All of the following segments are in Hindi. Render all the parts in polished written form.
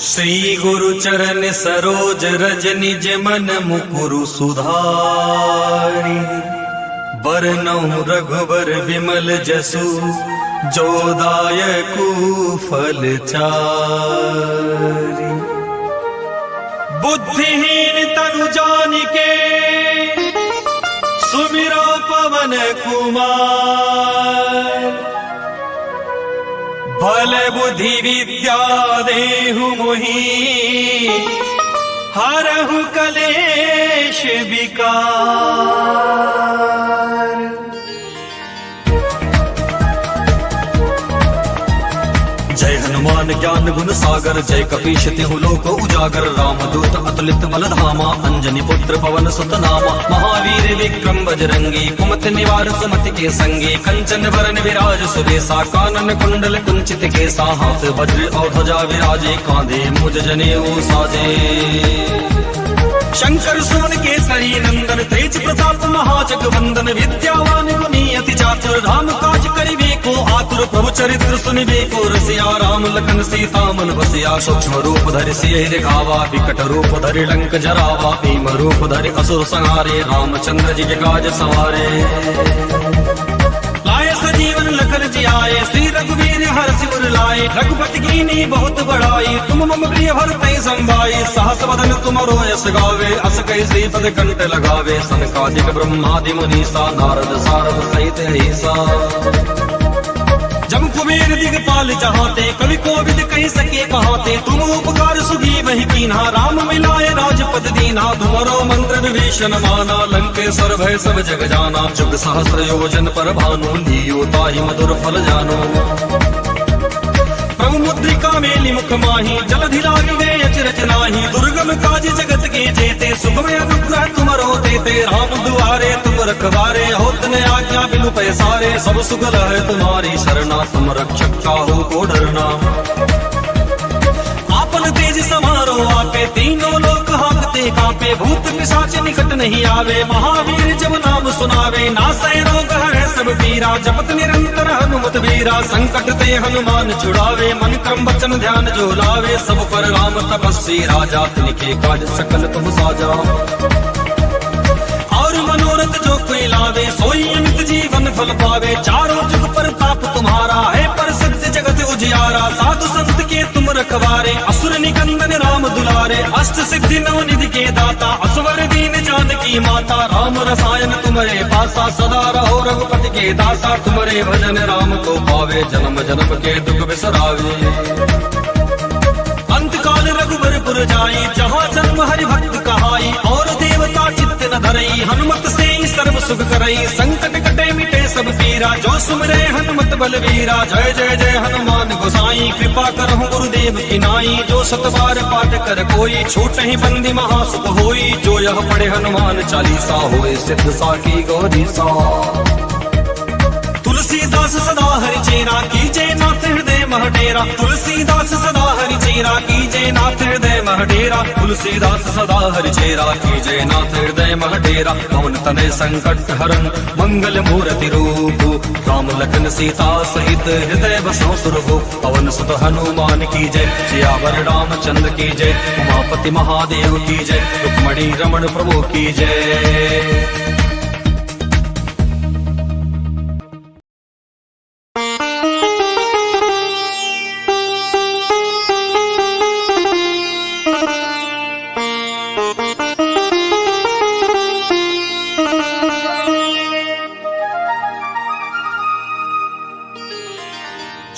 श्री गुरु चरण सरोज रज निज मन मुकुरु सुधारी। बरनउँ रघुबर विमल जसु जो दायकु फल चारि। बुद्धिहीन तनु जानिके सुमिरो पवन कुमार। भल बुद्धि विद्या देहु मोहि हरहु कलेश विकार। जय हनुमान ज्ञान गुण सागर जय कपीश तिहु लोक उजागर। रामदूत अतुलित बल धामा अंजनी पुत्र पवन सुत नामा। महावीर विक्रम बजरंगी कुमति निवार सुमति के संगी। कंचन वरन विराज सुबेसा कानन कुंडल कुंचित केसा। हाथ वज्र और ध्वजा विराजे कांधे मुज जनेऊ साजे। शंकर सुमन केसरी नंदन तेज प्रताप महाजगवंदन। विद्यावान गुणी अति चातुर राम काज करिबे को आतुर। प्रभु चरित्र सुनिबे को रसिया राम लखन सीता मन बसिया। सूक्ष्म रूप धरि सियहि दिखावा विकट रूप धरि लंक जरावा। भीम रूप धरि असुर संहारे रामचंद्र जी के काज सवारे। लाए सजीवन लखन जियाए श्री रघुवीर हर्षि उर लाए। रघुपति कीनी बहुत बड़ाई तुम मम प्रिय भरतहि संभाई। सहस बदन तुमरो यश गावे अस कहि श्रीपद कंठ लगावे। सनकादिक ब्रह्मादि मुनीसा नारद सारद सहित अहिसा। जम कुबेर दिगपाल चाहते कवि कोविद कहि सके कहाते। तुम उपकार सुग्रीव ही कीन्हा राम मिलाए राजपद दीन्हा। तुम्हारो मंत्र विभीषण माना लंकेश्वर भय सब जग जाना। जुग सहस्र योजन पर भानु लियो ताहि मधुर फल जानो। प्रभु मुद्रिका मेलि मुख माही जलधि लागे अचरज नाही। दुर्गम काज जगत के जेते सुखमय अनुग्रह तुमरो देते। राम दुआरे तुम रखवारे होत न आज्ञा बिनु पैसारे। सब सुख लहै तुम्हारी शरणा तुम रक्षक काहू को डरना। आपन तेज समारो आपे तीनों लोक हांकते कांपे। भूत पिशाच निकट नहीं आवे महावीर जब नाम सुनावे। नासै रोग हरै सब पीरा जपत निरंतर हनुमत वीरा। संकट ते हनुमान छुड़ावे मन क्रम वचन ध्यान जो लावे। सब पर राम तपस्वी राजा तिनके काज सकल तुम साजा। और मनोरथ जो कोई लावे सोई अमित जीवन फल पावे। चारों जुग पर ताप तुम्हारा है प्रसिद्ध जगत उजियारा। साधु संत के तुम रखवारे असुर निकंदन राम दुलारे। अष्ट सिद्धि नवनिधि के दाता असवर दीन जानकी माता। राम रसायन तुम्हारे पासा सदा रहो रघुपति के दासा। तुम्हारे भजन राम को पावे जन्म जन्म के दुख बिसरावे। अंत काल रघुबर पुर जाई जहाँ जन्म हरि भक्त कहाई। और देवता चित्त न धरई हनुमत से सर्व सुख करई। संकट कटे मिटे सब पीरा जो सुमरे हनुमत बलवीरा। जय जय जय हनुमान गोसाई कृपा करहु गुरुदेव की नाई। जो सत बार पाठ कर कोई छूटहि बंदी महासुख होई। जो यह पढ़े हनुमान चालीसा होए सिद्ध साखी गौरी सा। तुलसीदास सदा हरि चेरा कीजे नाथ हृदय मह डेरा। तुलसीदास सदा हरि चेरा कीजे नाथ हृदय मह डेरा। तुलसीदास सदा हरि चेरा कीजे नाथ हृदय मह डेरा। पवन तनय संकट हरन मंगल मूर्ति रूप। राम लखन सीता सहित हृदय बसौ सुरभु। पवन सुत हनुमान की जय सियावर रामचंद्र की जय। उमापति महादेव की जय रुक्मणी रमण प्रभु की जय।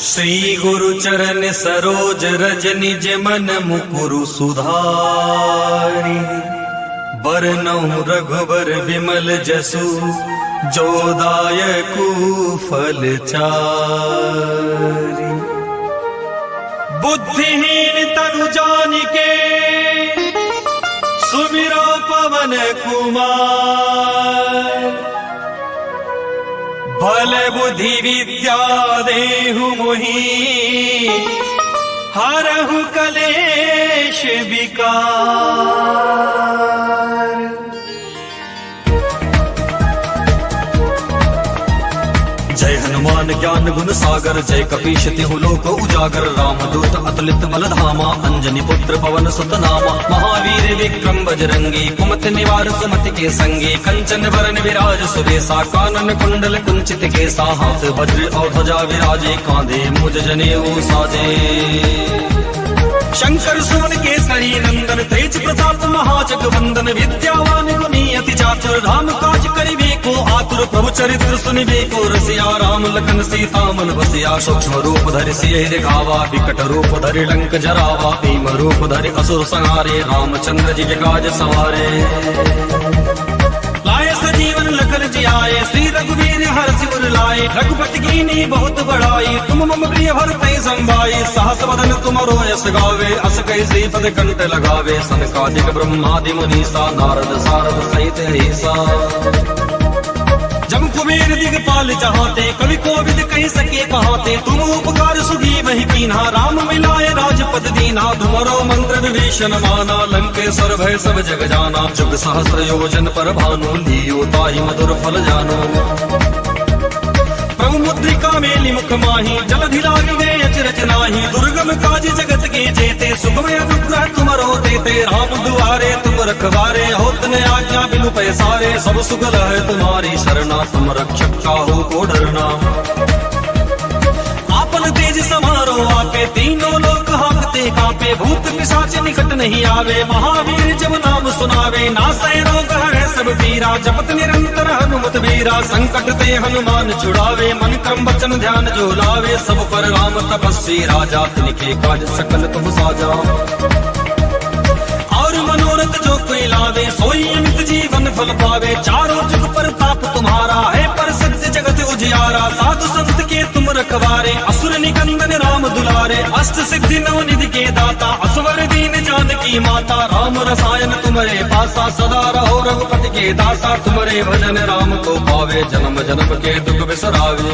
श्री गुरु चरण सरोज रज निज मन मुकुरु सुधारी। बरनउँ रघुबर विमल जसु जो दायकु फल चारि। बुद्धिहीन तनु जानिके सुमिरो पवन कुमार। भल बुद्धि विद्या देहु मोहि हरहु कलेश विकार। ज्ञान गुण सागर, जय कपीश तिहु लोक उजागर। रामदूत अतुलित बल धामा, अंजनी पुत्र पवन सुत नामा। महावीर विक्रम बजरंगी, कुमति निवार सुमति के संगी। कंचन वरन विराज सुबेसा, कानन कुंडल कुंचित केसा। हाथ वज्र और ध्वजा विराजे, कांधे मुज जनेऊ साजे। शंकर सुवन केसरी नंदन, तेज प्रताप महाजगवंदन। विद्यावान गुणी अति चातुर, राम काज करिबे को आतुर। प्रभु चरित्र सुनिबे को रसिया, राम लखन सीता मन बसिया। सूक्ष्म रूप धरि सियहि दिखावा, विकट रूप धरि लंक जरावा। भीम रूप धरि असुर संहारे, रामचंद्र जी के काज सवारे। लाए सजीवन लखन जियाए, श्री रघुवीर हर्षि उर लाए। रघुपति कीनी बहुत बड़ाई, तुम मम प्रिय भरतहि संभाई। सहस वदन तुमरो यश गावे, अस कहि श्रीपद कंठ लगावे। सनकादिक ब्रह्मादि मुनीसा, नारद सारद सहित ऐसा। जम कुबेर दिगपाल जहाते, कवि कोविद कहि सके कहाते। तुम उपकार सुग्रीव ही कीन्हा, राम मिलाए राजपद दीन्हा। तुमरो मंत्र विभीषण माना, लंकेश्वर भय सब जग जाना। जुग सहस्र योजन पर भानु, लियो ताहि मधुर फल जानो। प्रभु मुद्रिका मेलि मुख माही, जलधि लागी गए अचरज नाही। दुर्गम काज जगत के जेते, सुगम अनुग्रह तुमरो देते। राम दुआरे तुम रखवारे, होत न आज्ञा बिनु पैसारे। सब सुगल है तुम्हारी शरणा, तुम रक्षक काहू को डरना। आपन तेज समारो आपे, तीनों लोक हांकते कांपे। भूत पिशाच निकट नहीं आवे, महावीर जब नाम सुनावे। नासै रोग हरै सब पीरा, जपत निरंतर हनुमत वीरा। संकट ते हनुमान छुड़ावे, मन क्रम वचन ध्यान जो लावे। सब पर राम तपस्वी राजा, तिनके काज सकल तुम साजा। और मनोरथ जो कोई लावे, सोई अमित जीवन फल पावे। चारों जुग पर ताप तुम्हारा है, पर सत्य जगत उजियारा। साधु संत के तुम रखवारे, असुर निकंदन राम दुलारे। अष्ट सिद्धि नवनिधि के दाता, असवर दीन जानकी माता। राम रसायन तुम्हारे पासा, सदा रहो रघुपति के दासा। तुम्हारे भजन राम को पावे, जन्म जन्म के दुख बिसरावे।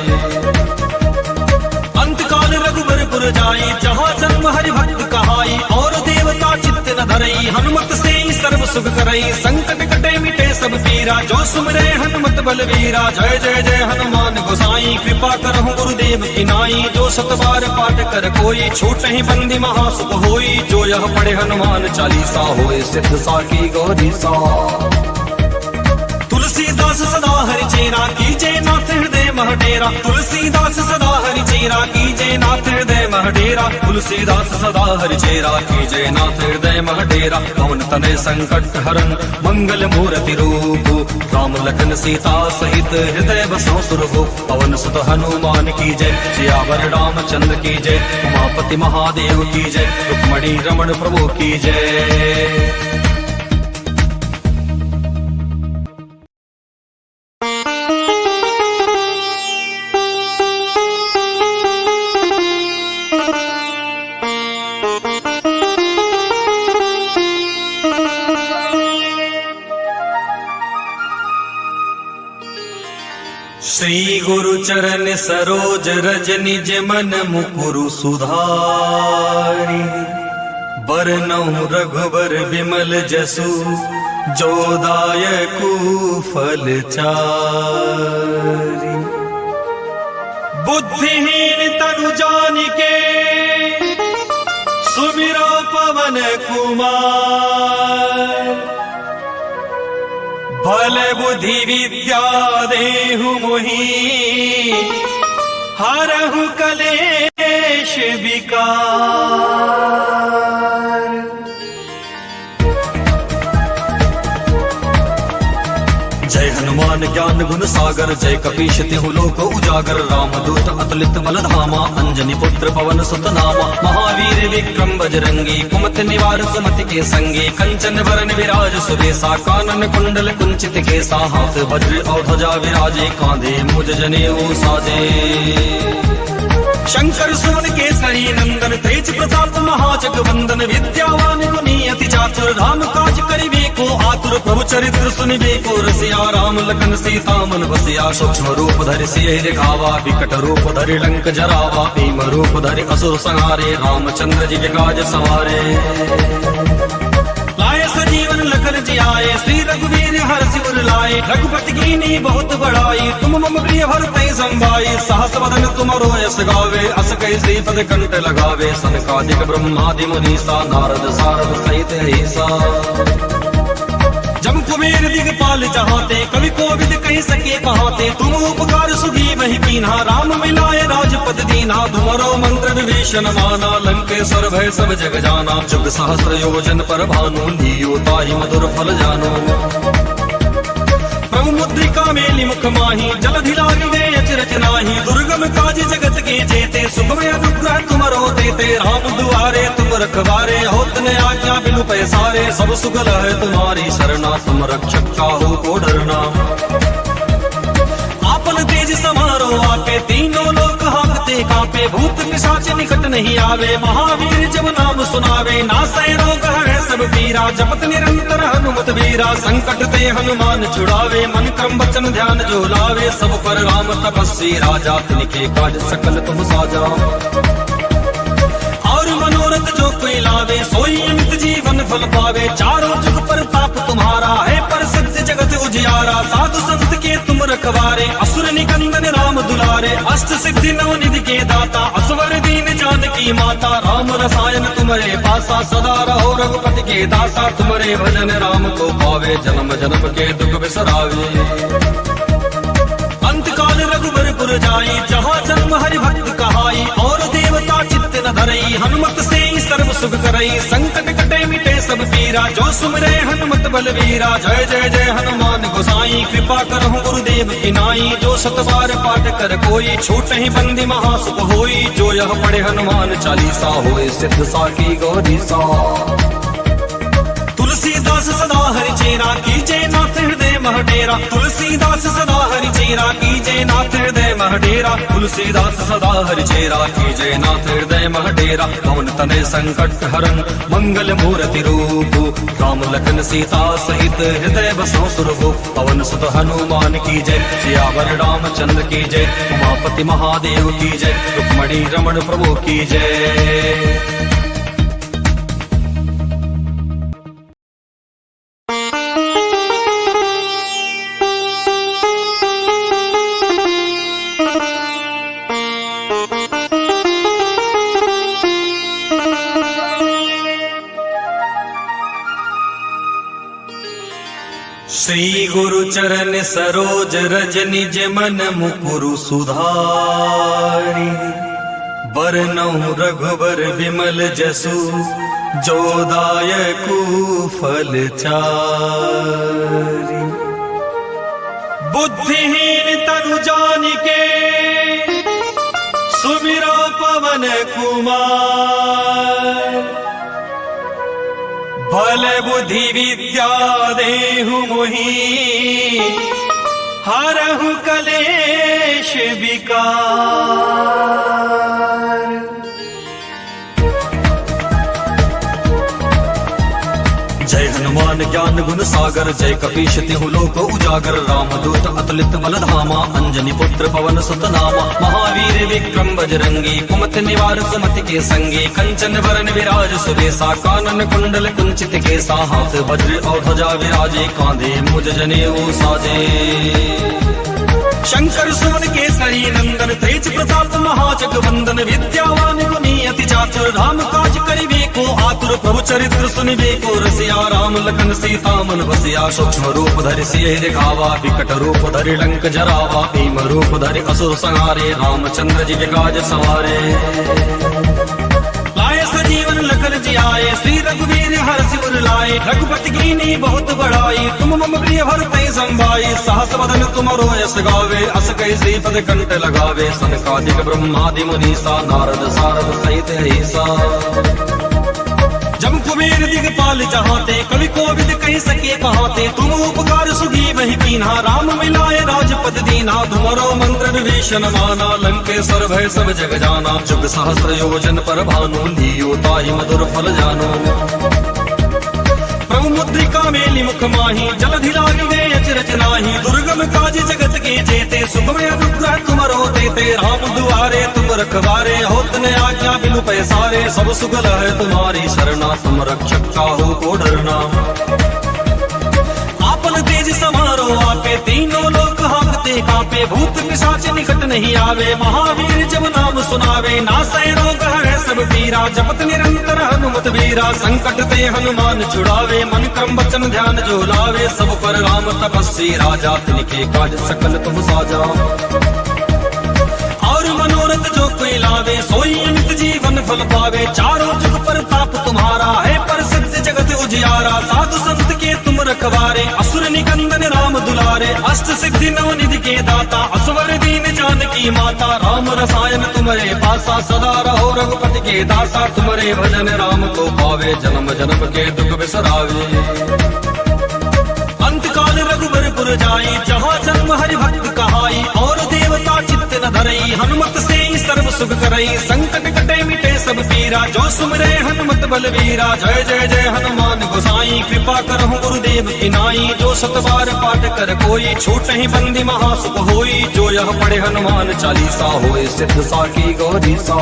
अंत काल रघुबर पुर जाई, जहाँ जन्म हरि भक्त कहाई। और देवता चित्त न धरई, हनुमत से ही सर्व सुख करई। संकट कटे मिटे सब पीरा, जो सुमरे हनुमत बलवीरा। जय जय जय हनुमान गोसाई, कृपा करहु गुरुदेव की नाई। जो सत बार पाठ कर कोई, छूट ही बंदी महासुख होई। जो यह पढ़े हनुमान चालीसा, होए सिद्ध साकी गौरी सा। तुलसीदास सदा हरि चेरा, कीजे नाथ हृदय मह डेरा। तुलसीदास सदा हरि चेरा, कीजे नाथ हृदय मह डेरा। तुलसीदास सदा हरि चेरा, कीजे नाथ हृदय मह डेरा। पवन तनय संकट हरन, मंगल मूर्ति रूप। राम लखन सीता सहित, हृदय बसो सुरभु। पवन सुत हनुमान की जय, सियावर रामचंद्र की जय। उमापति महादेव की जय, रुक्मणी रमण प्रभु की जय। श्री गुरु चरण सरोज रज निज मन मुकुरु सुधारि। बरनउँ रघुबर विमल जसु, जो दायकु फल चारि। बुद्धिहीन तनु जानिके, सुमिरो पवन कुमार। बल बुद्धि विद्या देहु मोहि, हरहु कलेश विकार। जय हनुमान ज्ञान गुण सागर, जय कपीश तिहु लोक उजागर। रामदूत अतुलित बल धामा, अंजनी पुत्र पवन सुत नामा। महावीर विक्रम बजरंगी, कुमति निवार सुमति के संगी। कंचन वरन विराज सुबेसा, कानन कुंडल कुंचित केसा। हाथ वज्र और ध्वजा विराजे, कांधे मुज जनेऊ साजे। शंकर सुवन केसरी नंदन, तेज प्रताप महाजगवंदन। विद्यावान गुणी अति चातुर, राम काज करिबे को आतुर। प्रभु चरित्र सुनिबे को रसिया, राम लखन सीता मन बसिया। सूक्ष्म रूप धरि सियहि दिखावा, विकट रूप धरि लंक जरावा। भीम रूप धरि असुर संहारे, रामचंद्र जी के काज सवारे। लाए सजीवन लखन जियाए, श्री रघुवीर हर सिर लाए। रघुपति कीनी बहुत बड़ाई, तुम मम प्रिय भरते संभाई। सहस वदन तुमरो यश गावे, अस कई श्रीपद कंठ लगावे। सनकादिक ब्रह्मादि मुनीसा, नारद सारद सहित ऐसा। जम कुबेर दिगपाल चाहते, कवि कोविद कह सके कहाते। तुम उपकार सुगी वही कीन्हा, राम मिलाए राजपद दीन्हा। तुम्हारो मंत्र विभीषण माना, लंकेश्वर भय सब जग जाना। जुग सहस्र योजन पर भानु, लियो ताहि मधुर फल जानो। प्रभु मुद्रिका मेलि मुख माही, जलधि लागी गए अचरज नाही। दुर्गम काज जगत के जेते, सुगम अनुग्रह तुमरो देते। राम दुआरे तुम रखवारे, होत न आज्ञा बिनु पैसारे। सब सुगल है तुम्हारी सरना, तुम रक्षक काहू को डरना। आपन तेज समारो आपे, तीनों लोक हांकते कांपे। भूत पिशाच निकट नहीं आवे, महावीर जब नाम सुनावे। नासै रोग है सब पीरा, जपत निरंतर हनुमत वीरा। संकट ते हनुमान छुड़ावे, मन क्रम वचन ध्यान जो लावे। सब पर राम तपस्वी राजा, तिनके काज सकल तुम साजा। और मनोरथ जो कोई लावे, सोई अमित जीवन फल पावे। चारों जुग पर ताप तुम्हारा है, प्रसिद्ध जगत उजियारा। साधु संत के तुम रखवारे, असुर निकंदन राम दुलारे। अष्ट सिद्धि नव निधि के दाता, असवर दीन जानकी माता। राम रसायन तुम्हारे पासा, सदा रहो रघुपति के दासा। तुम्हारे भजन राम को पावे, जन्म जन्म के दुख बिसरावे। अंत काल रघुबर जाई, जहाँ जन्म हरि भक्त कहाई। और देवता चित्त न धरई, हनुमत से ही सर्व सुख करई। संकट कटे मिटे सब पीरा, जो सुमरे हनुमत बलवीरा। जय जय जय हनुमान गोसाई, कृपा करहु गुरुदेव की नाई। जो सत बार पाठ कर कोई, छूट ही बंदी महासुख होई। जो यह पढ़े हनुमान चालीसा, होए सिद्ध साकी गौरीसा। तुलसीदास सदा हरि चेरा, कीजे नाथ हृदय मह डेरा। तुलसीदास सदा हरि चेरा, कीजे नाथ हृदय मह डेरा। तुलसीदास सदा हरि चेरा, कीजे नाथ हृदय मह डेरा। पवन तनय संकट हरन, मंगल मूर्ति रूप। राम लखन सीता सहित, हृदय बसो सुरभु। पवन सुत हनुमान की जय, सियावर रामचंद्र की जय। उमापति महादेव की जय, रुक्मणी रमण प्रभु की जय। श्री गुरु चरण सरोज रज, निज मन मुकुरु सुधारि। बरनउँ रघुबर विमल जसु, जो दायकु फल चारि। बुद्धिहीन तनु जानिके, सुमिरो पवन कुमार। भल बुद्धि विद्या देहु मोहि, हरहु कलेश विकार। जय हनुमान ज्ञान गुण सागर, जय कपीश तिहु लोक उजागर। रामदूत अतुलित बल धामा, अंजनी पुत्र पवन सुत नामा। महावीर विक्रम बजरंगी, कुमति निवार सुमति के संगी। कंचन वरन विराज सुबेसा, कानन कुंडल कुंचित केसा। हाथ वज्र और ध्वजा विराजे, कांधे मुज जनेऊ साजे। शंकर सुमन केसरी नंदन, तेज प्रताप महाजगवंदन। विद्यावान गुणी अति चातुर, राम काज करिबे को आतुर। प्रभु चरित्र सुनिबे को रसिया, राम लखन सीता मन बसिया। सूक्ष्म रूप धरि सियहि दिखावा, विकट रूप धरि लंक जरावा। भीम रूप धरि असुर संहारे, रामचंद्र जी के काज सवारे। लाए सजीवन लखन जियाए, श्री रघुवीर हर सिर लाए। रघुपति कीनी बहुत बड़ाई, तुम मम प्रिय भरते संभाई। सहस वदन तुमरो यश गावे, अस कई श्रीपद कंठ लगावे। सनकादिक ब्रह्मादि मुनीसा, नारद सारद सहित ऐसा। जम कुबेर दिगपाल चाहते, कवि कोविद कह सके कहाते। तुम उपकार सुगी वही कीन्हा, राम मिलाए राजपद दीन्हा। तुम्हारो मंत्र विभीषण माना, लंकेश्वर भय सब जग जाना। जुग सहस्र योजन पर भानु, लियो ताहि मधुर फल जानो। प्रभु प्रभु मुद्रिका मेली मुख माही जलधि लागी गए अचरज नाही। दुर्गम काज जगत के जेते सुखमय अनुग्रह तुमरो देते। राम दुआरे तुम रखवारे होत न आज्ञा बिनु पैसारे। सब सुगल है तुम्हारी शरणा तुम रक्षक काहू को डरना। आपन तेज समारो आपे तीनों लोक हांकते कांपे। भूत पिशाच निकट नहीं आवे महावीर जब नाम सुनावे। नासै रोग है सब पीरा जपत निरंतर हनुमत वीरा। संकट ते हनुमान छुड़ावे मन क्रम वचन ध्यान जो लावे। सब पर राम तपस्वी राजा तिनके काज सकल तुम साजा। और मनोरथ जो कोई लावे सोई अमित जीवन फल पावे। चारों जुग पर ताप तुम्हारा है प्रसिद्ध जगत उजियारा। साधु संत के तुम रखवारे असुर निकंदन राम दुलारे। अष्ट सिद्धि नवनिधि के दाता असवर दीन जानकी माता। राम रसायन तुम्हारे पासा सदा रहो रघुपति के दासा। तुम्हारे भजन राम को पावे जन्म जन्म के दुख बिसरावे। अंत काल रघुबरपुर जाई जहाँ जन्म हरि भक्त कहाई। और देवता चित्त न धरई हनुमत से सर्व सुख करई। संकट कटे मिटे सब पीरा जो सुमरे हनुमत बलवीरा। जय जय जय हनुमान गोसाई कृपा करहु गुरुदेव की नाई। जो सतबार पाठ कर कोई छूट ही बंदी महासुख होई। जो यह पढ़े हनुमान चालीसा होए सिद्ध साकी गौरी सा।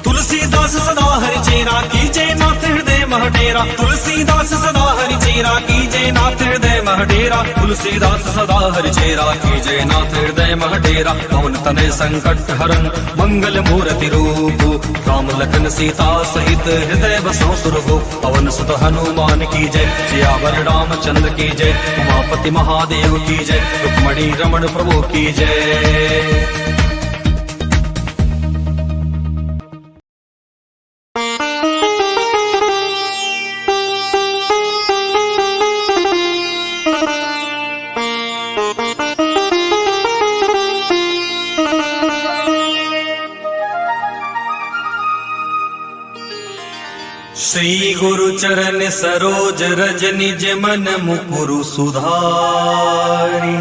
तुलसीदास सदा हरि चेरा कीजे नाथ हृदय मह डेरा। तुलसीदास सदा हरि चेरा कीजे नाथ हृदय मह डेरा। तुलसीदास सदा हरि चेरा कीजे नाथ हृदय मह डेरा। पवन तनय संकट हरन मंगल मूर्ति रूप। राम लखन सीता सहित हृदय बसो सुरभु। पवन सुत हनुमान की जय सियावर रामचंद्र की जय। उमापति महादेव की जय रुक्मणी रमण प्रभु की जय। श्री गुरु चरण सरोज रज निज मन मुकुरु सुधारी।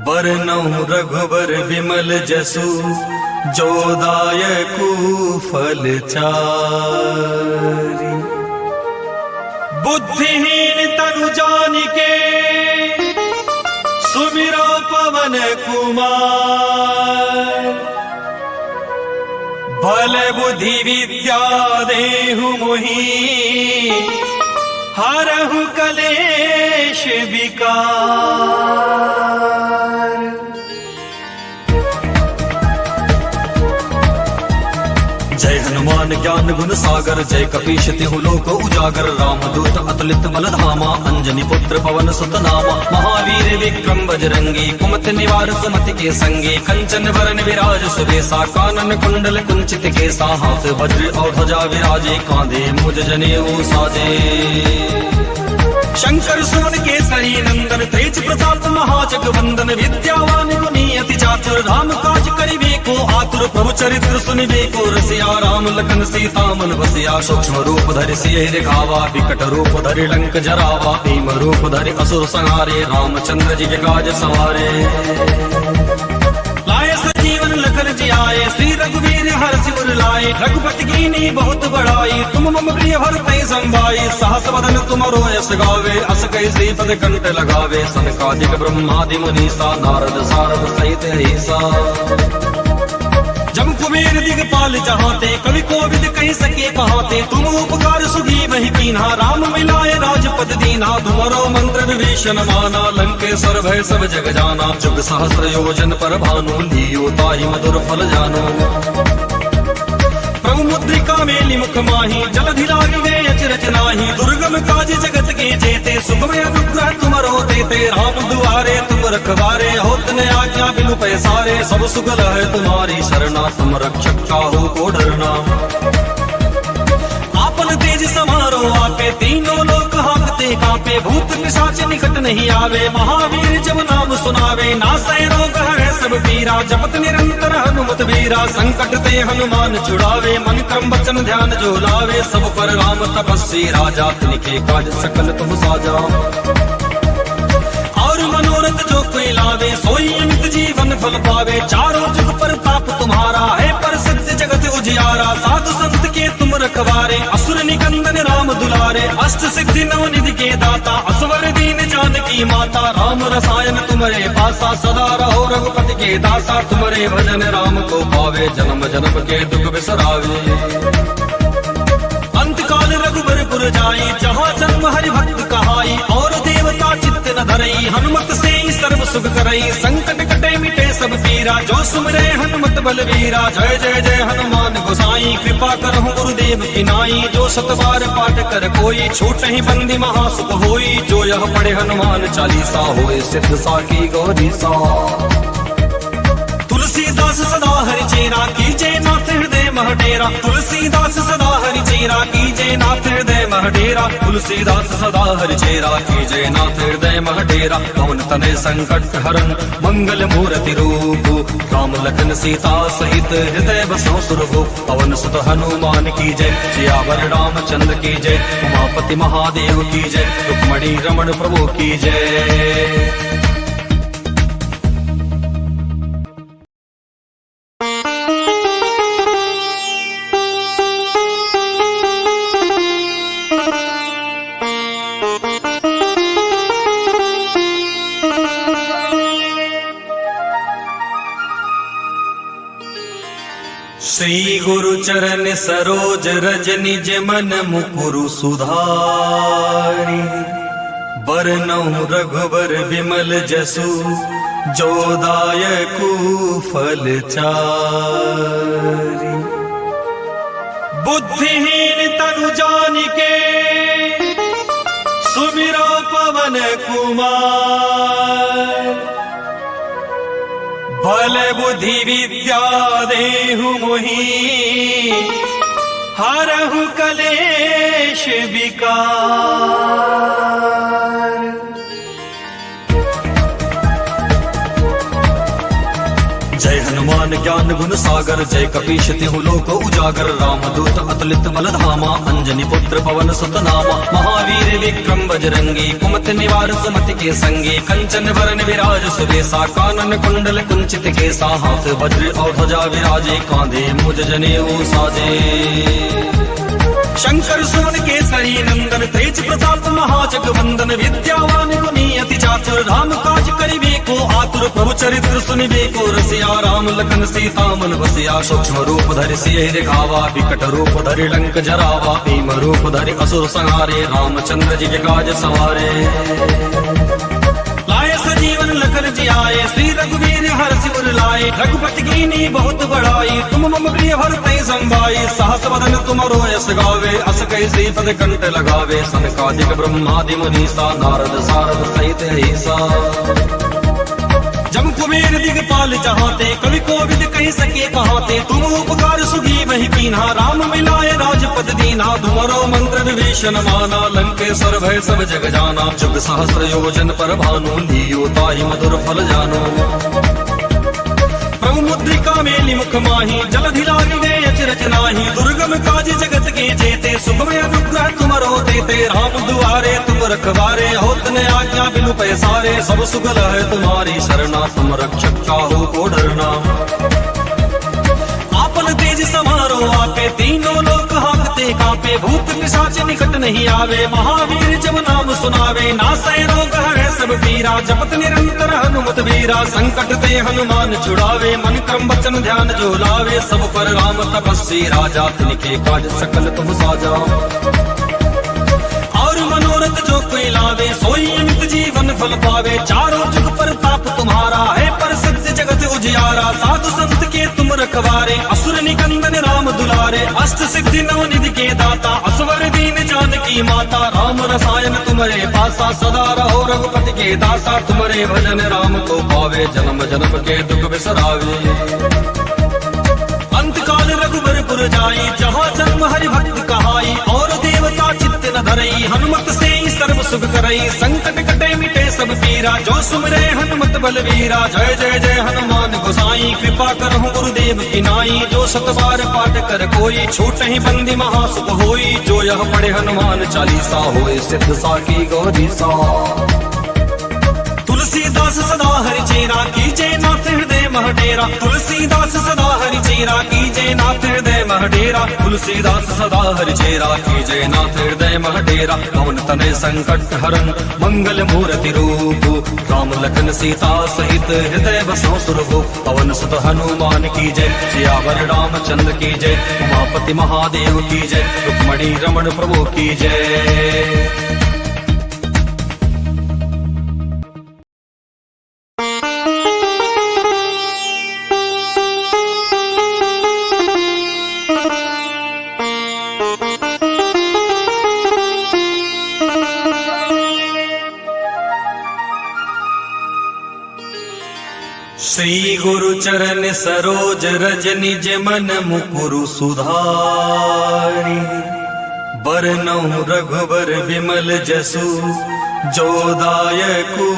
बरनउँ रघुबर विमल जसु जो दायकु फल चारि। बुद्धिहीन तनु जानिके सुमिरो पवन कुमार। बल बुद्धि विद्या देहु मोहि हरहु कलेश विकार। जय हनुमान ज्ञान गुण सागर जय कपीश तिहु लोक उजागर। रामदूत अतुलित बल धामा अंजनी पुत्र पवन सुत नामा। महावीर विक्रम बजरंगी कुमति निवार सुमति के संगी। कंचन वरन विराज सुबेसा कानन कुंडल कुंचित केसा। हाथ वज्र और ध्वजा विराजे कांधे मूज जनेऊ साजे। शंकर सुमन केसरी नंदन तेज प्रताप महाजगवंदन। विद्यावान गुणी अति चातुर राम काज करिबे को आतुर। प्रभु चरित्र सुनिबे को रसिया राम लखन सीता मन बसिया। सूक्ष्म रूप धरि सियहि दिखावा विकट रूप धरि लंक जरावा। भीम रूप धरि असुर संहारे रामचंद्र जी के काज सवारे। लाए सजीवन लखन जियाए श्री रघुवीर हर्षि उर लाए। रघुपति कीनी बहुत बड़ाई तुम मम प्रिय भरतहि संभाई। सहस वदन तुमरो यश गावे अस कहि श्रीपद कंठ लगावे। सनकादिक ब्रह्मादि मुनीसा नारद सारद सहित ऐसा। जम कुबेर दिगपाल जहाते कवि कोविद कहि सके कहाते। तुम उपकार सुधी वही कीन्हा राम मिलाए राजपद दीन्हा। तुमरो मंत्र विभीषण माना लंकेश्वर भय सब जग जाना। जुग सहस्र योजन पर भानु लियो ताहि मधुर फल जानो। प्रभु मुद्रिका मेली मुख माही जलधि लागी गए अचरज नाही। दुर्गम काज जगत के जेते सुखमय अनुग्रह तुमरो देते। राम दुआरे तुम रखवारे होत न आज्ञा बिनु पैसारे। सब सुगल है तुम्हारी शरणा तुम रक्षक काहू को डरना। आपन तेज समारो आपे तीनों लोक हांकते कांपे। भूत पिशाच निकट नहीं आवे महावीर जब नाम सुनावे। नासै रोग है सब पीरा जपत निरंतर हनुमत वीरा। संकट ते हनुमान छुड़ावे मन क्रम वचन ध्यान जो लावे। सब पर राम तपस्वी राजा तिनके काज सकल तुम साजा। और मनोरथ जो कोई लावे सोई अमित जीवन फल पावे। चारों जुग पर ताप तुम्हारा है प्रसिद्ध जगत उजियारा। साधु संत के तुम रखवारे असुर निकंदन राम दुलारे। अष्ट सिद्धि नवनिधि के दाता असवर दीन जानकी माता राम रसायन तुम्हारे पासा सदा रहो रघुपति के दासा तुम्हारे भजन राम को पावे जन्म जन्म के दुख बिसरावे अंतकाल रघुबरपुर जाई जहाँ जन्म हरि भक्त कहाई और देवता चित्त न धरई हनुमत से ही सर्व सुख करई संकट कटे मिटे सब पीरा जो सुमरे हनुमत बलवीरा जय जय जय हनुमान गोसाई कृपा करहु गुरुदेव की नाई जो सतबार पाठ कर कोई छूट ही बंदी महासुख होई जो यह पढ़े हनुमान चालीसा होए सिद्ध साकी गौरी सा तुलसीदास सदा हरि चेरा कीजे नाथ हृदय महडेरा तुलसीदास सदा हरि चेरा कीजे नाथ हृदय महडेरा तुलसीदास सदा हरि चेरा कीजे नाथ हृदय महडेरा पवन तनय संकट हरन मंगल मूर्ति रूप राम लखन सीता सहित हृदय बसो सुरभु पवन सुत हनुमान की जय सियावर रामचंद्र की जय उमापति महादेव की जय रुक्मणी रमण प्रभु की जय। श्री गुरु चरण सरोज रज निज मन मुकुरु सुधारी बरनहु रघुबर विमल जसु जो दायकु फल चारि बुद्धिहीन तनु जानिके सुमिरो पवन कुमार बल बुद्धि विद्या देहु मोहि हरहु कलेश विकार। जय हनुमान ज्ञान गुण सागर जय कपीश तिहु लोक उजागर रामदूत अतुलित बल धामा अंजनी पुत्र पवन सुत नामा महावीर विक्रम बजरंगी कुमति निवार सुमति के संगी कंचन वरन विराज सुबेसा कानन कुंडल कुंचित केसा हाथ वज्र और ध्वजा विराजे कांधे मुज जनेऊ साजे शंकर सुमन केसरी नंदन तेज प्रताप महाजगवंदन विद्यावान गुणी अति चातुर राम काज करिबे को आतुर प्रभु चरित्र सुनिबे को रसिया राम लखन सीता मन बसिया सूक्ष्म रूप धरि सियहि दिखावा विकट रूप धरि लंक जरावा भीम रूप धरि असुर संहारे रामचंद्र जी के काज सवारे लाए सजीवन लखन जियाए श्री रघुवीर हर सिर लाए रघुपति कीनी बहुत बड़ाई तुम मम प्रिय भरतहि संभाई सहस वदन तुमरो यश गावे अस कहि श्रीपद कंठ लगावे सनकादिक ब्रह्मादि मुनीसा नारद सारद सहित ऐसा जम कुबेर दिगपाल जहाते कवि कोविद कहि सके कहाते तुम उपकार सुगी वही कीन्हा राम मिलाए राजपद दीना तुम्हारो मंत्र विभीषण माना लंकेश्वर भय सब जग जाना जुग सहस्र योजन पर भानु लियो ताहि मधुर फल जानो प्रभु मुद्रिका मेलि मुख माही जलधि लागी गए अचरज नाही दुर्गम काज जगत के जेते सुखमय अनुग्रह तुमरो देते राम दुआरे तुम रखवारे होत न आज्ञा बिनु पैसारे सब सुगल है तुम्हारी शरणा तुम रक्षक काहू को डरना आपन तेज समारो आपे तीनों लोक हांकते कांपे भूत पिशाच निकट नहीं आवे महावीर जब नाम सुनावे नासै रोग है सब पीरा जपत निरंतर हनुमत वीरा संकट ते हनुमान छुड़ावे मन क्रम वचन ध्यान जो लावे सब पर राम तपस्वी राजा तिनके काज सकल तुम साजा और मनोरथ जो कोई लावे सोई अमित जीवन फल पावे चारों जुग पर ताप तुम्हारा है प्रसिद्ध जगत उजियारा साधु संत के तुम रखवारे असुर निकंदन राम दुलारे अष्ट सिद्धि नवनिधि के दाता असवर दीन जानकी माता राम रसायन तुम्हारे पासा सदा रहो रघुपति के दासा तुम्हारे भजन राम को पावे जन्म जन्म के दुख बिसरावे अंतकाल रघुबरपुर जाई जहाँ जन्म हरि भक्त कहाई और देवता चित्त न धरई हनुमत से ही सर्व सुख करई संकट कटे मिटे सब पीरा जो सुमरे हनुमत बलवीरा जय जय जय हनुमान गोसाई कृपा करहु गुरुदेव की नाई जो सतबार पाठ कर कोई छूट ही बंदी महासुख होई जो यह पढ़े हनुमान चालीसा होए सिद्ध साकी गौरी सा। तुलसीदास सदा हरि चेरा कीजे नाथ हृदय महडेरा तुलसीदास सदा हरि चेरा कीजे नाथ हृदय महडेरा तुलसीदास सदा हरि चेरा कीजय नाथ हृदय महडेरा पवन तनय संकट हरन मंगल मूर्ति रूप राम लखन सीता सहित हृदय बसो सुरभु पवन सुत हनुमान की जय सियावर रामचंद्र की जय उमापति महादेव की जय रुक्मणी रमण प्रभु की जय। श्री गुरु चरण सरोज रज निज मन मुकुरु सुधारी बरनउँ रघुबर विमल जसु जो दायकु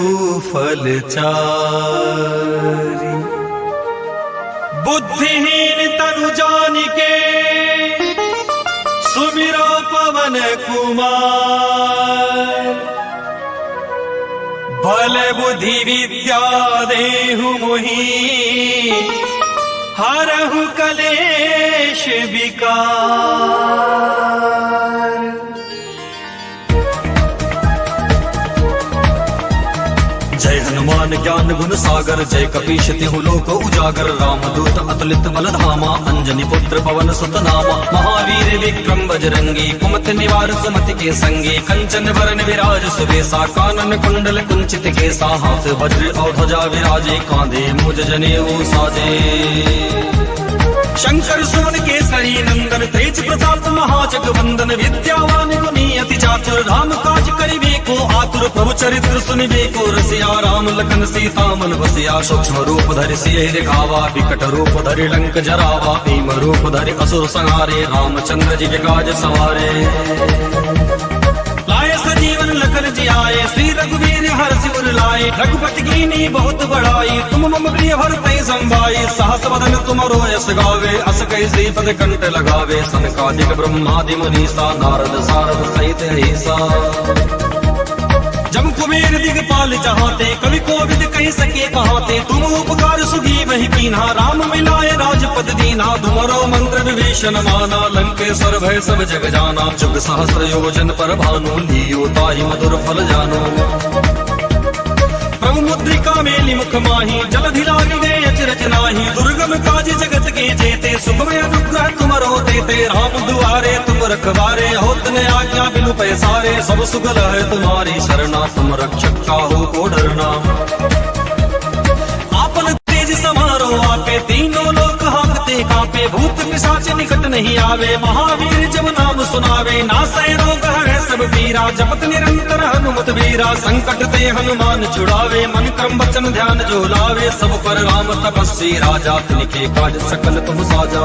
फल चारि। बुद्धिहीन तनु जानिके सुमिरो पवन कुमार बल बुद्धि विद्या देहु मोहि हरहु कलेश विकार। जय हनुमान ज्ञान गुण सागर जय कपीश तिहु लोक उजागर रामदूत अतुलित बल धामा अंजनी पुत्र पवन सुत नामा महावीर विक्रम बजरंगी कुमति निवार सुमति के संगी कंचन वरन विराज सुबेसा कानन कुंडल कुंचित केसा हाथ वज्र और ध्वजा विराजे कांधे मूज जनेऊ साजे। शंकर सुवन केसरी नंदन तेज प्रताप महाजगवंदन विद्यावान गुणी अति चातुर राम काज करिबे को आतुर प्रभु चरित्र सुनिबे को रसिया राम लखन सीता मन बसिया सूक्ष्म रूप धरि सियहि दिखावा विकट रूप धरि लंक जरावा भीम रूप धरि असुर संहारे रामचंद्र जी के काज सवारे। लाए सजीवन लखन जियाए श्री रघुवीर हर्षि उर लाए रघुपति कीनी बहुत बड़ाई तुम मम प्रिय भरतहि संभाई सहस वदन तुमरो यश गावे अस कहि श्रीपद कंठ लगावे सनकादिक ब्रह्मादि मुनीसा नारद सारद सहित अहिसा। जम कुबेर दिगपाल चाहते कवि कोविद कहि सके कहाते तुम उपकार सुगी वही कीन्हा राम मिलाए राजपद दीन्हा तुमरो मंत्र विभीषण माना लंकेश्वर भय सब जग जाना जुग सहस्र योजन पर भानु लियो ताहि मधुर फल जानो। प्रभु मुद्रिका मेलि मुख माही जलधि लागे गए अचरज नाही दुर्गम काज जगत के जेते सुखमय अनुग्रह तुमरो देते राम दुआरे तुम रखवारे होत न आज्ञा बिनु पैसारे सब सुगल है तुम्हारी शरणा तुम रक्षक काहू को डरना। आपन तेज समारो आपे तीनों लोक हाँकते कांपे भूत पिशाच निकट नहीं आवे महावीर जब नाम सुनावे नासै रोग है सब पीरा जपत निरंतर हनुमत वीरा संकट ते हनुमान छुड़ावे मन क्रम वचन ध्यान जो लावे सब पर राम तपस्वी राजा तिनके काज सकल तुम साजा।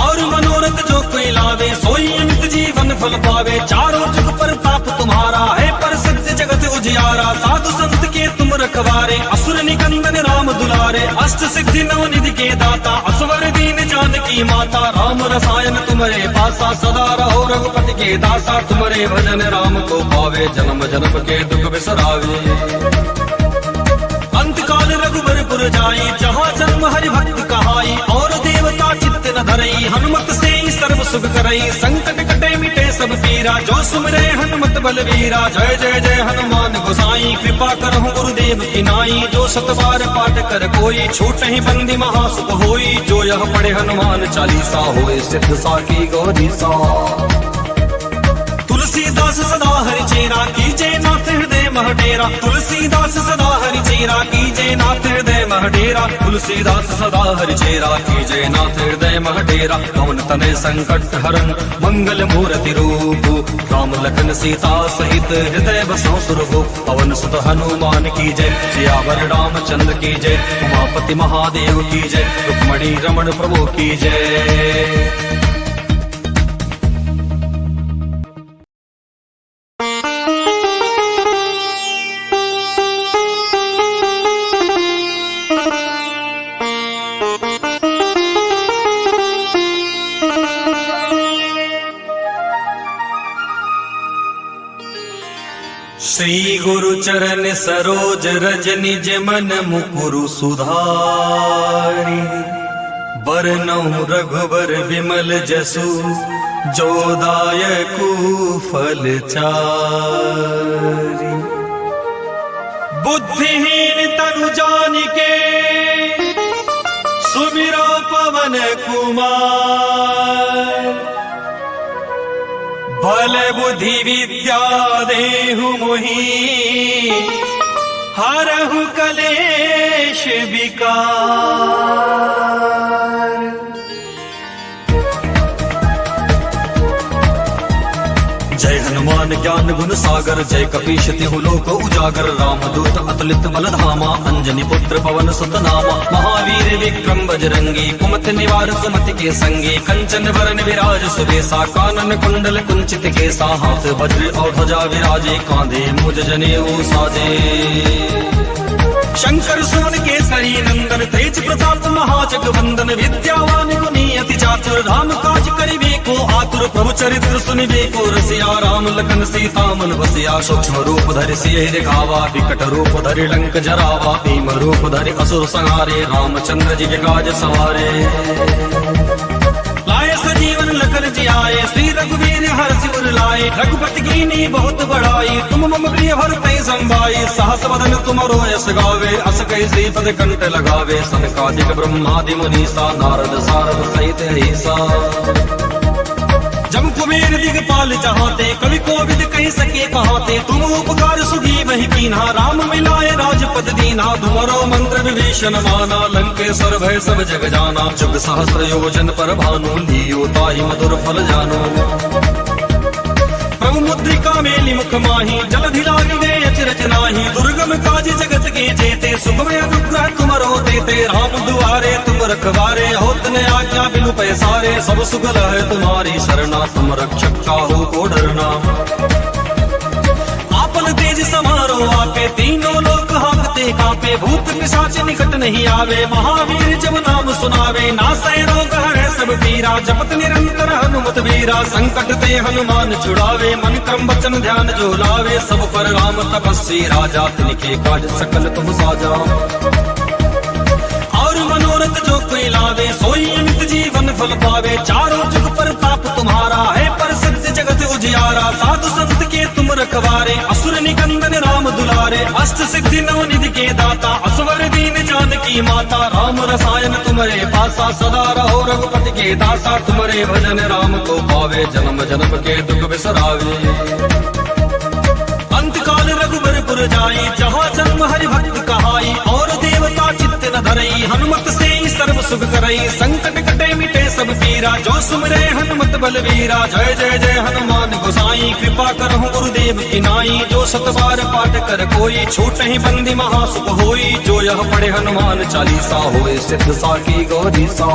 और मनोरथ जो कोई लावे सोई अमित जीवन फल पावे चारों जुग पर ताप तुम्हारा है प्रसिद्ध जगत उजियारा साधु संत के तुम रखवारे असुर निकंदन राम दुलारे अष्ट सिद्धि नवनिधि के दाता असवर दीन जानकी माता राम रसायन तुम्हारे पासा सदा रहो रघुपति के दासा तुम्हारे भजन राम को पावे जन्म जन्म के दुख बिसरावे। अंतकाल रघुबर पुर जाई जहाँ जन्म हरि भक्त कहाई और देवता चित्त न धरई हनुमत से सर्व सुख करई संकट कटे मिटे सब पीरा जो सुमरे हनुमत बलवीरा जय जय जय हनुमान गोसाई कृपा करहु गुरुदेव की नाई जो सत बार पाठ कर कोई छूट ही बंदी महासुख होई जो यह पढ़े हनुमान चालीसा होए सिद्ध साकी गौरी सा। तुलसीदास सदा हरि चेरा कीजय नाथ हृदय महडेरा तुलसीदास सदा हरि चेरा कीजय नाथ हृदय महडेरा तुलसीदास सदा हरि चेरा कीजय नाथ हृदय महडेरा पवन तनय संकट हरन मंगल मूर्ति रूप राम लखन सीता सहित हृदय बसो सुरभु पवन सुत हनुमान की जय सियावर रामचंद्र की जय उमापति महादेव की जय रुक्मणी रमण प्रभु की जय। श्री गुरु चरण सरोज रज निज मन मुकुरु सुधारी बरनउँ रघुबर विमल जसु जो दायकु फल चारि। बुद्धिहीन तनु जानिके सुमिरो पवन कुमार। बल बुद्धि विद्या देहु मोहि हरहु कलेश विकार। जय हनुमान ज्ञान गुण सागर जय कपीश तिहु लोक उजागर। रामदूत अतुलित बल धामा अंजनी पुत्र पवन सुत नामा। महावीर विक्रम बजरंगी कुमति निवार सुमति के संगी। कंचन वरन विराज सुबेसा कानन कुंडल कुंचित केसा। हाथ वज्र और ध्वजा विराजे कांधे मुज जनेऊ साजे। शंकर सुवन केसरी नंदन तेज प्रताप महाजगवंदन। विद्यावान गुणी अति चातुर राम काज करिबे को आतुर। प्रभु चरित्र सुनिबे को रसिया राम लखन सीता मन बसिया। सूक्ष्म रूप धरि सियहि दिखावा विकट रूप धरि लंक जरावा। भीम रूप धरि असुर संहारे रामचंद्र जी के काज सवारे। लाए सजीवन लखन जियाए श्री रघुवीर हर्षि उर लाए। रघुपति कीनी बहुत बड़ाई तुम मम प्रिय भरतहि संभाई। सहस वदन तुमरो यश गावे अस कहि श्रीपद कंठ लगावे। सनकादिक ब्रह्मादि मुनीसा नारद सारद सहित ऐसा। जम कुबेर दिगपाल जहाते कवि कोविद कहि सके कहाते। तुम उपकार सुग्रीवहि कीन्हा राम मिलाए राजपद दीन्हा। तुमरो मंत्र विभीषण माना लंकेश्वर भय सब जग जाना। जुग सहस्र योजन पर भानु लियो ताहि मधुर फल जानो। प्रभु मुद्रिका मेलि मुख माहि जलधि लागी गए अचरज नाहि। दुर्गम काज जगत के जेते सुगम अनुग्रह तुमरो तेते। राम दुआरे तुम रखवारे होत न आज्ञा बिनु पैसारे। सब सुगल है तुम्हारी शरणा तुम रक्षक काहू को डरना। आपन तेज समारो आपे तीनों लोक हांकते कांपे। भूत पिशाच निकट नहीं आवे महावीर जब नाम सुनावे। नासै रोग हरै सब पीरा जपत निरंतर हनुमत वीरा। संकट ते हनुमान छुड़ावे मन क्रम वचन ध्यान जो लावे। सब पर राम तपस्वी राजा तिनके काज सकल तुम साजा। और मनोरथ जो कोई लावे सोई अमित जीवन फल पावे। चारों जुग पर ताप तुम्हारा है प्रसिद्ध जगत उजियारा। साधु संत के तुम रखवारे असुर निकंदन राम दुलारे। अष्ट सिद्धि नवनिधि के दाता असवर दीन जानकी माता। राम रसायन तुम्हारे पासा सदा रहो रघुपति के दासा। तुम्हारे भजन राम को पावे जन्म जन्म के दुख बिसरावे। अंत काल रघुबर पुर जाई जहाँ जन्म हरि भक्त कहाई। और देवता चित्त न धरई हनुमत से सर्व सुख करई। संकट कटे मिटे सब पीरा जो सुमरे हनुमत बलवीरा। जय जय जय हनुमान गोसाई कृपा करहु गुरुदेव की नाई। जो सत बार पाठ कर कोई छूटहि बंदी महासुख होई। जो यह पढ़े हनुमान चालीसा होए सिद्ध साकी गौरी सा।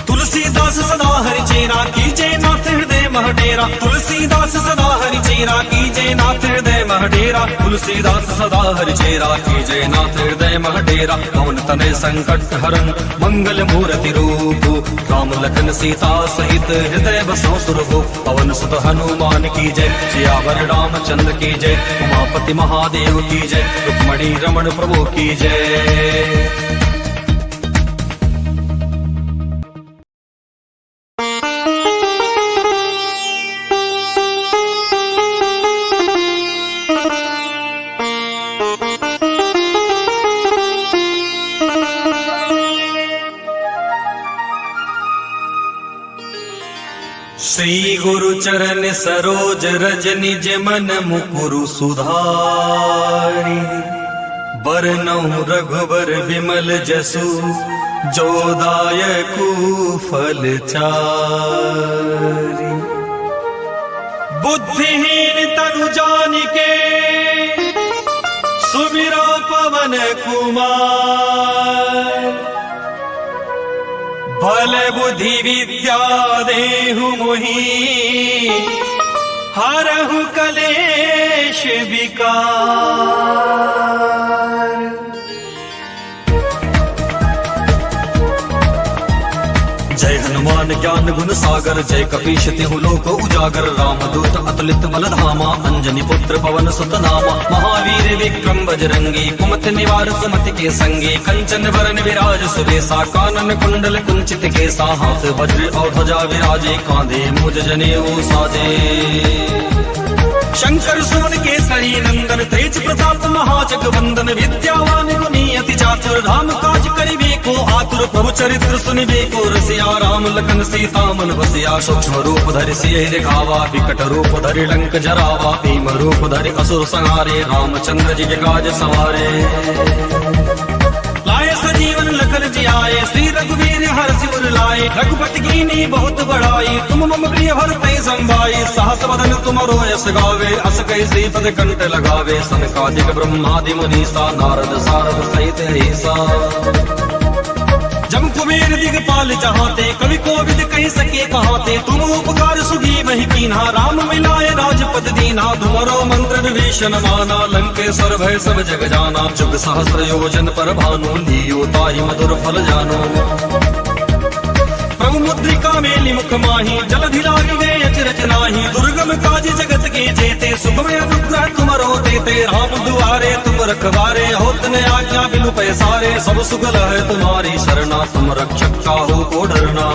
तुलसीदास सदा हरि चेरा कीजे नाथ हृदय मह डेरा। तुलसीदास सदा हरि चेरा कीजे नाथ हृदय मह डेरा। तुलसीदास सदा हरि चेरा कीजे नाथ हृदय मह डेरा। पवन तनय संकट हरन मंगल मूर्ति रूप। राम लखन सीता सहित हृदय बसो सुरभु। पवन सुत हनुमान की जय सियावर रामचंद्र की जय। उमापति महादेव की जय रुक्मणी रमण प्रभु की जय। श्री गुरु चरण सरोज रज निज मन मुकुरु सुधारि। बरनउँ रघुबर विमल जसु जो दायकु फल चारि। बुद्धिहीन तनु जानिके सुमिरो पवन कुमार। बल बुद्धि विद्या देहु मोहि हरहु कलेश विकार। जय हनुमान ज्ञान गुण सागर, जय कपीश तिहु लोक उजागर। रामदूत अतुलित बल धामा, अंजनी पुत्र पवन सुत नामा। महावीर विक्रम बजरंगी, कुमति निवार सुमति के संगी। कंचन वरन विराज सुबेसा, कानन कुंडल कुंचित केसा। हाथ वज्र और ध्वजा विराजे, कांधे मुज जनेऊ साजे। शंकर सुमन केसरी नंदन, तेज प्रताप महाजगवंदन। विद्यावान गुणी अति चातुर, राम काज करिबे को आतुर। प्रभु चरित्र सुनिबे को रसिया, राम लखन सीता मन बसिया। सूक्ष्म रूप धरि सियहि दिखावा, विकट रूप धरि लंक जरावा। भीम रूप धरि असुर संहारे, रामचंद्र जी के काज सवारे। लाए सजीवन लखन जियाए, श्री रघुवीर हर्षि उर लाए। रघुपति कीनी बहुत बड़ाई, तुम मम प्रिय भरतहि संभाई। सहस वदन तुमरो यश गावे, अस कहि श्रीपद कंठ लगावे। सनकादिक ब्रह्मादि मुनीसा, नारद सारद सहित ऐसा। जम कुबेर दिगपाल चाहते, कवि कोविद कहि सके कहाते। तुम उपकार सुगी वही कीन्हा, राम मिलाए राजपद दीन्हा। तुमरो मंत्र विभीषण माना, लंकेश्वर भय सब जग जाना। जुग सहस्र योजन पर भानु, लियो ताहि मधुर फल जानो। प्रभु मुद्रिका मेलि मुख माही, जलधि लागी गए अचरज नाही। दुर्गम काज जगत के जेते, सुगम अनुग्रह तुमरो तेते। राम दुआरे तुम रखवारे, होत न आज्ञा बिनु पैसारे। सब सुगल है तुम्हारी शरणा, तुम रक्षक काहू को डरना।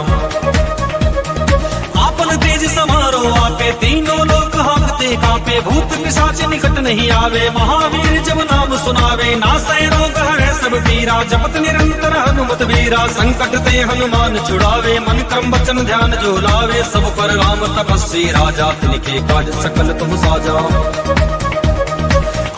आपन तेज समारो आपे, तीनों लोक हांकते कांपे। भूत पिशाच निकट नहीं आवे, महावीर जब नाम सुनावे। नासै रोग हरै सब पीरा, जपत निरंतर हनुमत वीरा। संकट ते हनुमान छुड़ावे, मन क्रम वचन ध्यान जो लावे। सब पर राम तपस्वी राजा, तिनके काज सकल तुम साजा।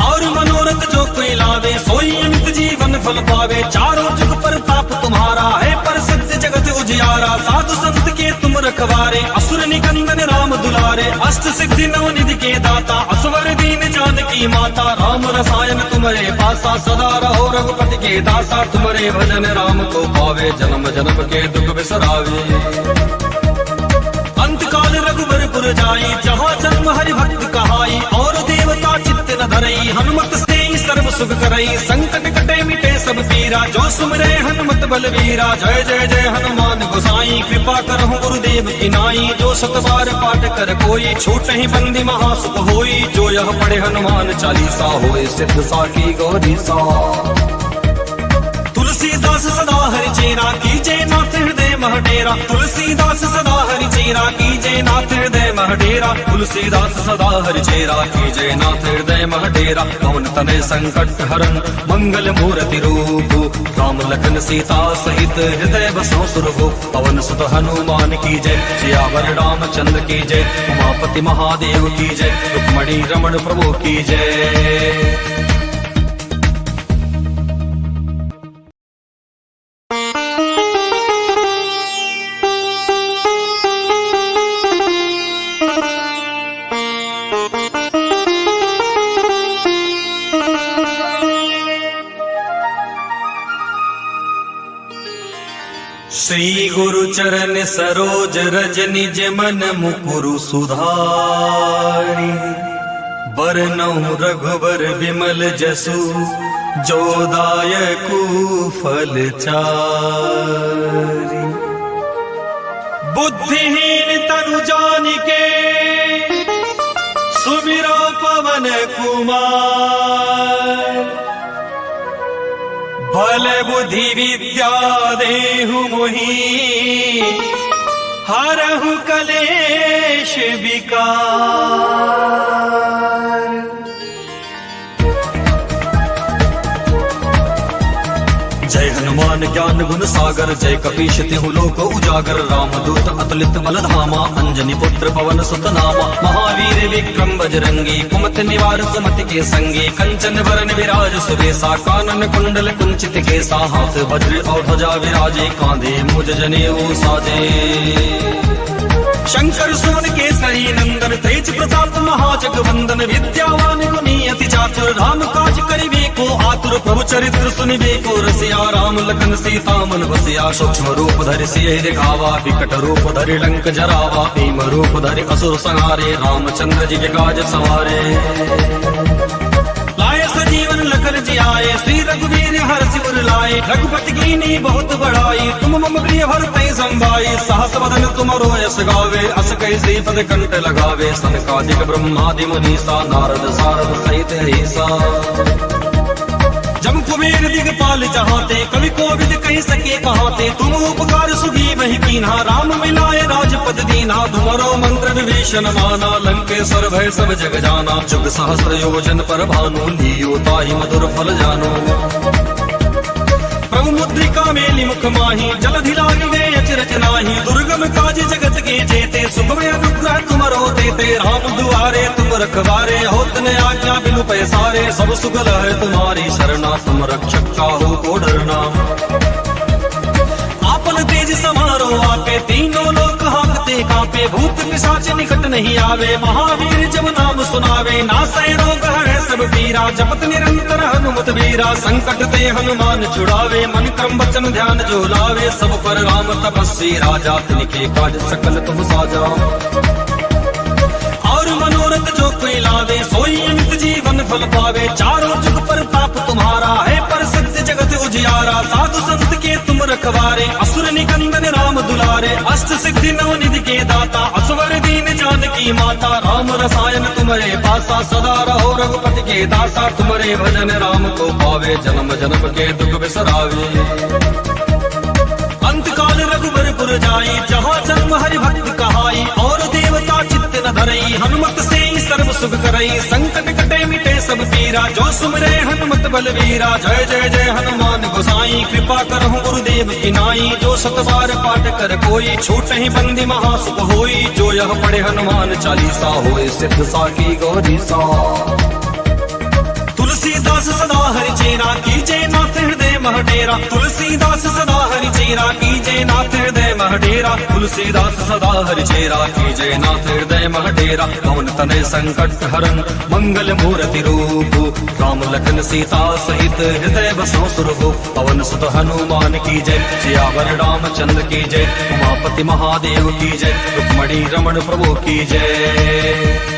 और मनोरथ जो कोई लावे, सोई अमित जीवन फल पावे। चारों जुग पर ताप तुम्हारा है, पर सत्य जगत उजियारा। साधु संत के तुम रखवारे, असुर निकंदन राम दुलारे। अष्ट सिद्धि नव निधि के दाता, असवर दीन जानकी माता। राम रसायन तुम्हारे पासा, सदा रहो रघुपति के दासा। तुम्हारे भजन राम को पावे, जन्म जन्म के दुख बिसरावे। अंत काल रघुबर जाई, जहाँ जन्म हरि भक्त कहाई। और देवता चित्त न धरई, हनुमत से सर्व सुख करई। संकट कटे मिटे सब पीरा, जो सुमरे हनुमत बलवीरा। जय जय जय हनुमान गोसाई, कृपा करहु गुरुदेव की नाई। जो सत बार पाठ कर कोई, छूटहि बंदी महासुख होई। जो यह पढ़े हनुमान चालीसा, होए सिद्ध साखी गौरी सा। तुलसीदास सदा हरि चेरा, कीजे नाथ हृदय मह डेरा। तुलसीदास सदा हरि चेरा, कीजे नाथ हृदय मह डेरा। तुलसीदास सदा हरि चेरा, कीजे नाथ हृदय मह डेरा। पवन तनय संकट हरन, मंगल मूर्ति रूप। राम लखन सीता सहित, हृदय बसो सुरभु। पवन सुत हनुमान की जय, सियावर रामचंद्र की जय। उमापति महादेव की जय, रुक्मणी रमण प्रभु की जय। श्री गुरु चरण सरोज रज निज मन मुकुरु सुधारी। बरनउँ रघुबर विमल जसु, जो दायकु फल चारि। बुद्धिहीन तनु जानिके, सुमिरो पवन कुमार। बल बुद्धि विद्या देहु मोहि, हरहु कलेश विकार। जय हनुमान ज्ञान गुण सागर, जय कपीश तिहु लोक उजागर। रामदूत अतुलित बल धामा, अंजनी पुत्र पवन सुत नामा। महावीर विक्रम बजरंगी, कुमति निवार सुमति के संगी। कंचन वरन विराज सुबेसा, कानन कुंडल कुंचित केसा। हाथ वज्र और ध्वजा विराजे, कांधे मुज जनेऊ साजे। शंकर सुमन केसरी नंदन, तेज प्रताप महाजगवंदन। विद्यावान गुणी अति चातुर, राम काज करिबे को आतुर। प्रभु चरित्र सुनिबे को रसिया, राम लखन सीता मन बसिया। सूक्ष्म रूप धरि सियहि दिखावा, विकट रूप धरि लंक जरावा। भीम रूप धरि असुर संहारे, रामचंद्र जी के काज सवारे। लाए सजीवन लखन जियाए, श्री रघुवीर हर सिर लाए। रघुपति कीनी बहुत बड़ाई, तुम मम प्रिय भरतहि संभाई। सहस बदन तुमरो यश गावे, अस कहि श्रीपद कंठ लगावे। सनकादिक ब्रह्मादि मुनीसा, नारद सारद सहित अहिसा। जम कुबेर दिगपाल चाहते, कवि कोविद कह सके कहाते। तुम उपकार सुगी वही कीन्हा, राम मिलाए राजपद दीन्हा। तुम्हारो मंत्र विभीषण माना, लंकेश्वर भय सब जग जाना। जुग सहस्र योजन पर भानु, लियो ताहि मधुर फल जानो। प्रभु मुद्रिका मेलि मुख माही, जलधि लागी गए अचरज नाही। दुर्गम काज जगत के जेते, सुखमय अनुग्रह तुमरो देते। राम दुआरे तुम रखवारे, होत न आज्ञा बिनु पैसारे। सब सुगल है तुम्हारी शरणा, तुम रक्षक काहू को डरना। आपन तेज समारो आपे, तीनों लोक हाँकते कांपे। भूत पिशाच निकट नहीं आवे, महावीर जब नाम सुनावे। नासै रोग हरै सब पीरा, जपत निरंतर हनुमत वीरा। संकट ते हनुमान छुड़ावे, मन क्रम वचन ध्यान जो लावे। सब पर राम तपस्वी राजा, तिनके काज सकल तुम साजा। और मनोरथ जो कोई लावे, सोई अमित जीवन फल पावे। चारों जुग पर ताप तुम्हारा है, प्रसिद्ध जगत उजियारा। साधु संत के तुम रखवारे, असुर निकंदन राम दुलारे। अष्ट सिद्धि नवनिधि के दाता, असवर दीन जानकी माता। राम रसायन तुम्हारे पासा, सदा रहो रघुपति के दासा। तुम्हारे भजन राम को पावे, जन्म जन्म के दुख बिसरावे। अंतकाल रघुबर पुर जाई, जहाँ जन्म हरि भक्त कहाई। और देवता चित्त न धरई, हनुमत से सर्व सुख करई। संकट कटे मिटे सब पीरा, जो सुमरे हनुमत बलवीरा। जय जय जय हनुमान गोसाई, कृपा करहु गुरुदेव की नाई। जो सत बार पाठ कर कोई, छूटहि बंदी महासुख होई। जो यह पढ़े हनुमान चालीसा, होए सिद्ध साकी गौरी सा। तुलसीदास सदा हरि चेरा, कीजे नाथ हृदय मह डेरा। तुलसीदास सदा हरि चेरा, कीजे नाथ हृदय मह डेरा। तुलसीदास सदा हरि चेरा, कीजे नाथ हृदय मह डेरा। पवन तनय संकट हरन, मंगल मूर्ति रूप। राम लखन सीता सहित, हृदय बसो सुरभु। पवन सुत हनुमान की जय, सियावर रामचंद्र की जय। उमापति महादेव की जय, रुक्मणी रमण प्रभु की जय।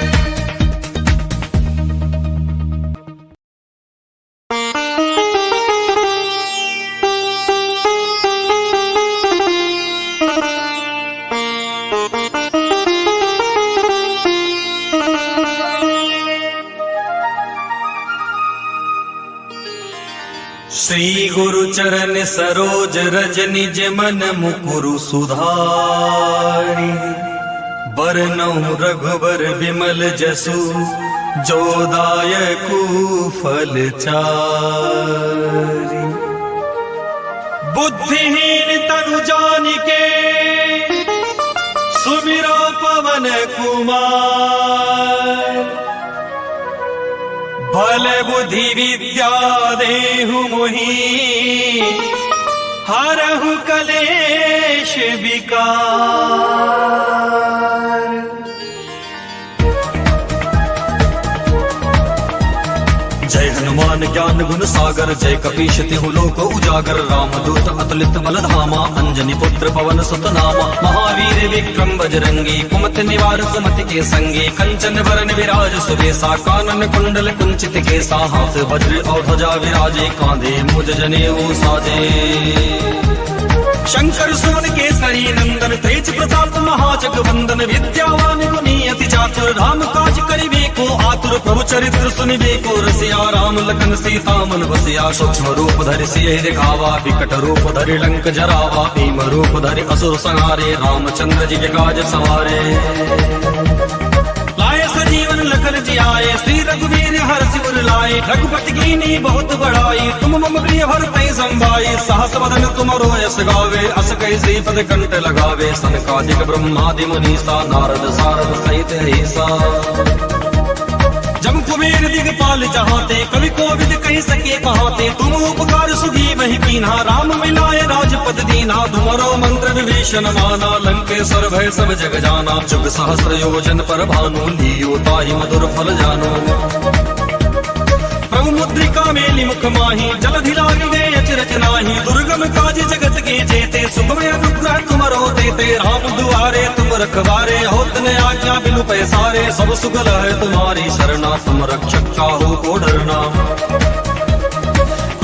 श्री गुरु चरण सरोज रज, निज मन मुकुरु सुधारि। बरनउँ रघुबर विमल जसु, जो दायकु फल चारि। बुद्धिहीन तनु जानिके, सुमिरो पवन कुमार। बल बुद्धि विद्या देहु मोहि, हरहु कलेश विकार। जय हनुमान ज्ञान गुण सागर, जय कपीश तिहु लोक उजागर। रामदूत अतुलित बल धामा, अंजनी पुत्र पवन सुत नामा। महावीर विक्रम बजरंगी, कुमति निवार सुमति के संगी। कंचन वरन विराज सुबेसा, कानन कुंडल कुंचित केसा। हाथ वज्र और ध्वजा विराजे, कांधे मुज जनेऊ साजे। शंकर सुवन केसरी नंदन, तेज प्रताप महाजगवंदन। विद्यावान गुणी अति चातुर, राम काज करिबे को आतुर। प्रभु चरित्र सुनिबे को रसिया, राम लखन सीता मन बसिया। सूक्ष्म रूप धरि सियहि दिखावा, विकट रूप धरि लंक जरावा। भीम रूप धरि असुर संहारे, रामचंद्र जी के काज सवारे। लाए सजीवन लखन जियाए, श्री रघुवीर हर सिर लाए। रघुपति कीनी बहुत बड़ाई, तुम मम प्रिय भरतहि संभाई। सहस बदन तुमरो यश गावे, अस कहि श्रीपद कंठ लगावे। सनकादिक ब्रह्मादि मुनीसा, नारद सारद सहित अहिसा। जम कुबेर दिगपाल चाहते, कवि कोविद कह सके कहाते। तुम उपकार सुगी वही कीन्हा, राम मिलाए राजपद दीन्हा। तुम्हारो मंत्र विभीषण माना, लंकेश्वर भय सब जग जाना। जुग सहस्र योजन पर भानु, लियो ताहि मधुर फल जानो। प्रभु मुद्रिका मेलि मुख माही, जलधि लागी गए अचरज नाही। दुर्गम काज जगत के जेते, सुखमय अनुग्रह तुमरो देते। राम दुआरे तुम रखवारे, होत न आज्ञा बिनु पैसारे सब सुगल है तुम्हारी शरणा, तुम रक्षक काहू को डरना।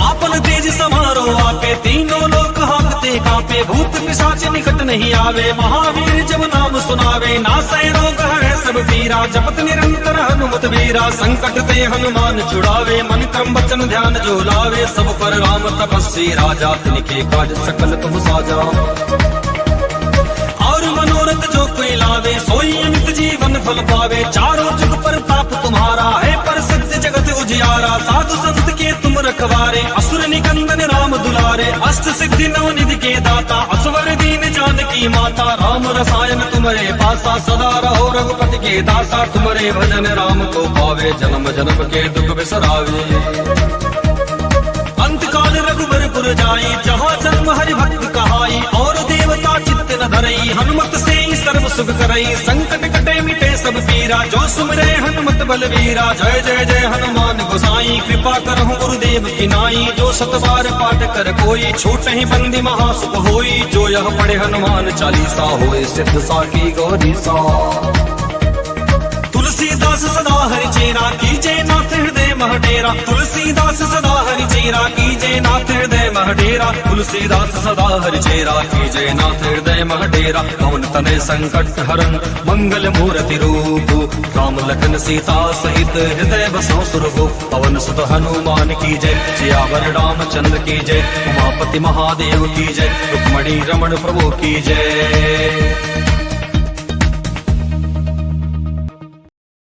आपन तेज समारो आपे, तीनों लोक हाँकते कांपे, भूत पिशाच निकट नहीं आवे, महावीर जब नाम सुनावे, नासै रोग है सब पीरा, जपत निरंतर हनुमत वीरा, संकट ते हनुमान छुड़ावे, मन क्रम वचन ध्यान जो लावे, सब पर राम तपस्वी राजा, तिनके काज सकल तुम साजा। और मनोरथ जो कोई लावे, सोई अमित जीवन फल पावे, चारों जुग पर ताप तुम्हारा है, पर सत्य जगत उजियारा, साधु संत के तुम रखवारे, असुर निकंदन राम दुलारे, अष्ट सिद्धि नवनिधि के दाता, असवर दीन जानकी माता, राम रसायन तुम्हारे पासा, सदा रहो रघुपति के दासा, तुम्हारे भजन राम को पावे, जन्म जन्म के दुख बिसरावे। अंत काल रघुबर पुर जाई, जहाँ जन्म हरि भक्त कहाई, और देवता चित्त न धरई, हनुमत से ही सर्व सुख करई, संकट कटे मिटे सब पीरा, जो सुमरे हनुमत बलवीरा, जय जय जय हनुमान गोसाई, कृपा करहु गुरुदेव की नाई, जो सत बार पाठ कर कोई, छूट ही बंदी महासुख होई, जो यह पढ़े हनुमान चालीसा, होए सिद्ध साखी गौरी सा। तुलसीदास सदा हरि चेरा, कीजे नाथ हृदय मह डेरा, तुलसीदास सदा हरि चेरा, कीजे नाथ हृदय मह डेरा, तुलसीदास सदा हरि चेरा, कीजे नाथ हृदय मह डेरा, पवन तनय संकट हरन मंगल मूर्ति रूप, राम लखन सीता सहित हृदय बसो सुरभु, पवन सुत हनुमान की जय, सियावर रामचंद्र की जय, उमापति महादेव की जय, रुक्मणी रमण प्रभु की जय।